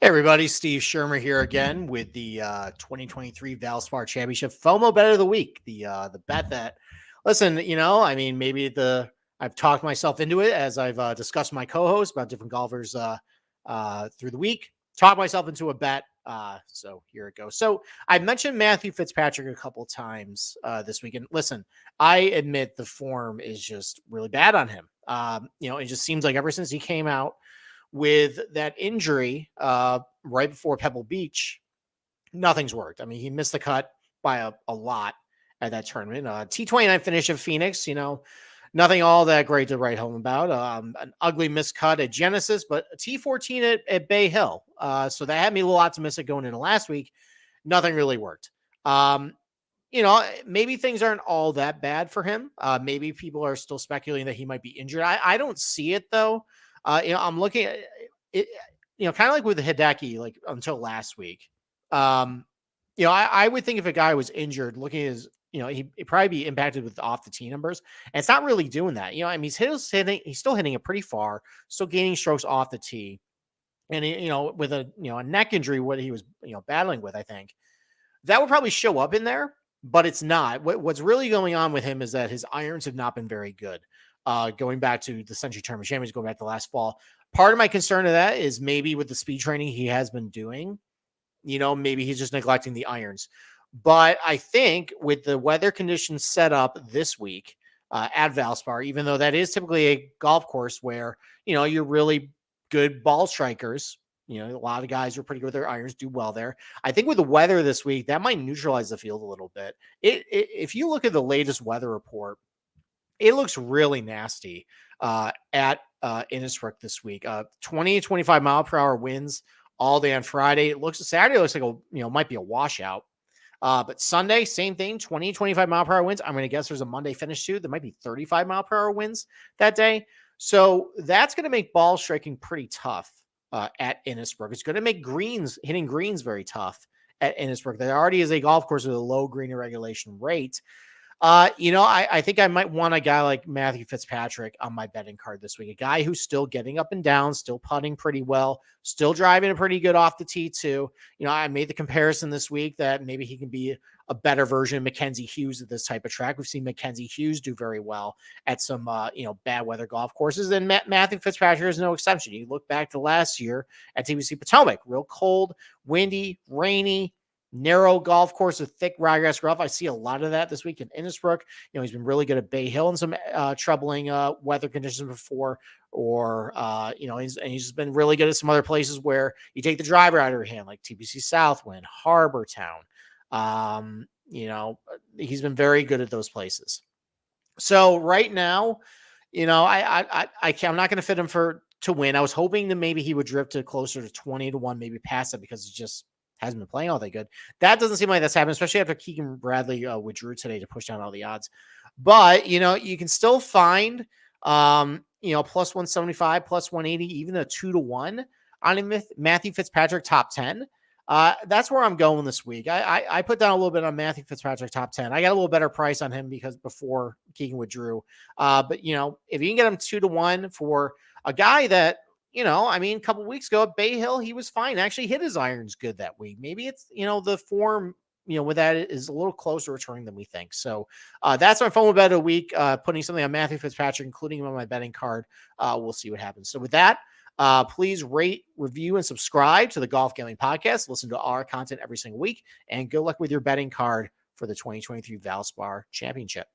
Hey everybody, Steve Schirmer here again with the 2023 Valspar Championship FOMO bet of the week. The bet that, listen, maybe I've talked myself into it as I've discussed with my co-host about different golfers through the week. Talked myself into a bet. So here it goes. So I mentioned Matthew Fitzpatrick a couple times this week, and listen, I admit the form is just really bad on him. It just seems like ever since he came out with that injury right before Pebble Beach, nothing's worked. I mean, he missed the cut by a lot at that tournament. T29 finish of Phoenix, nothing all that great to write home about. An ugly miscut at Genesis, but a T14 at Bay Hill. So that had me a little optimistic going into last week. Nothing really worked. Maybe things aren't all that bad for him. Maybe people are still speculating that he might be injured. I don't see it though. I'm looking at it, kind of like with the Hideki, like until last week. I would think if a guy was injured, looking at his, he'd probably be impacted with off the tee numbers. And it's not really doing that. He's still hitting it pretty far, still gaining strokes off the tee. And, with a neck injury, what he was, battling with, I think that would probably show up in there, but it's not. What's really going on with him is that his irons have not been very good. Going back to the Century Tournament Champions, going back to last fall. Part of my concern of that is maybe with the speed training he has been doing, maybe he's just neglecting the irons. But I think with the weather conditions set up this week at Valspar, even though that is typically a golf course where, you're really good ball strikers, a lot of guys are pretty good with their irons, do well there. I think with the weather this week, that might neutralize the field a little bit. If you look at the latest weather report, it looks really nasty at Innisbrook this week. 20 to 25 mile per hour winds all day on Friday. Saturday looks like might be a washout. But Sunday, same thing, 20 to 25 mile per hour winds. I'm going to guess there's a Monday finish too. There might be 35 mile per hour winds that day. So that's going to make ball striking pretty tough at Innisbrook. It's going to make hitting greens very tough at Innisbrook. There already is a golf course with a low green irregulation rate. I think I might want a guy like Matthew Fitzpatrick on my betting card this week. A guy who's still getting up and down, still putting pretty well, still driving a pretty good off the tee too. I made the comparison this week that maybe he can be a better version of Mackenzie Hughes at this type of track. We've seen Mackenzie Hughes do very well at some, bad weather golf courses. And Matthew Fitzpatrick is no exception. You look back to last year at TPC Potomac, real cold, windy, rainy, narrow golf course with thick ryegrass rough. I see a lot of that this week in Innisbrook. He's been really good at Bay Hill in some troubling weather conditions before, or he's been really good at some other places where you take the driver out of your hand, like TPC Southwind, Harbor Town. He's been very good at those places. So right now, I'm not going to fit him to win. I was hoping that maybe he would drift to closer to 20 to 1, maybe past it, because he just hasn't been playing all that good. That doesn't seem like that's happening, especially after Keegan Bradley withdrew today to push down all the odds. But, you can still find, plus 175, plus 180, even a 2 to 1 on Matthew Fitzpatrick top 10. That's where I'm going this week. I put down a little bit on Matthew Fitzpatrick top 10. I got a little better price on him because before Keegan withdrew. But, if you can get him 2 to 1 for a guy that, a couple weeks ago at Bay Hill, he was fine. Actually hit his irons good that week. Maybe it's, the form, with that is a little closer returning than we think. So that's my FOMO bet of the week, putting something on Matthew Fitzpatrick, including him on my betting card. We'll see what happens. So with that, please rate, review, and subscribe to the Golf Gambling Podcast. Listen to our content every single week, and good luck with your betting card for the 2023 Valspar Championship.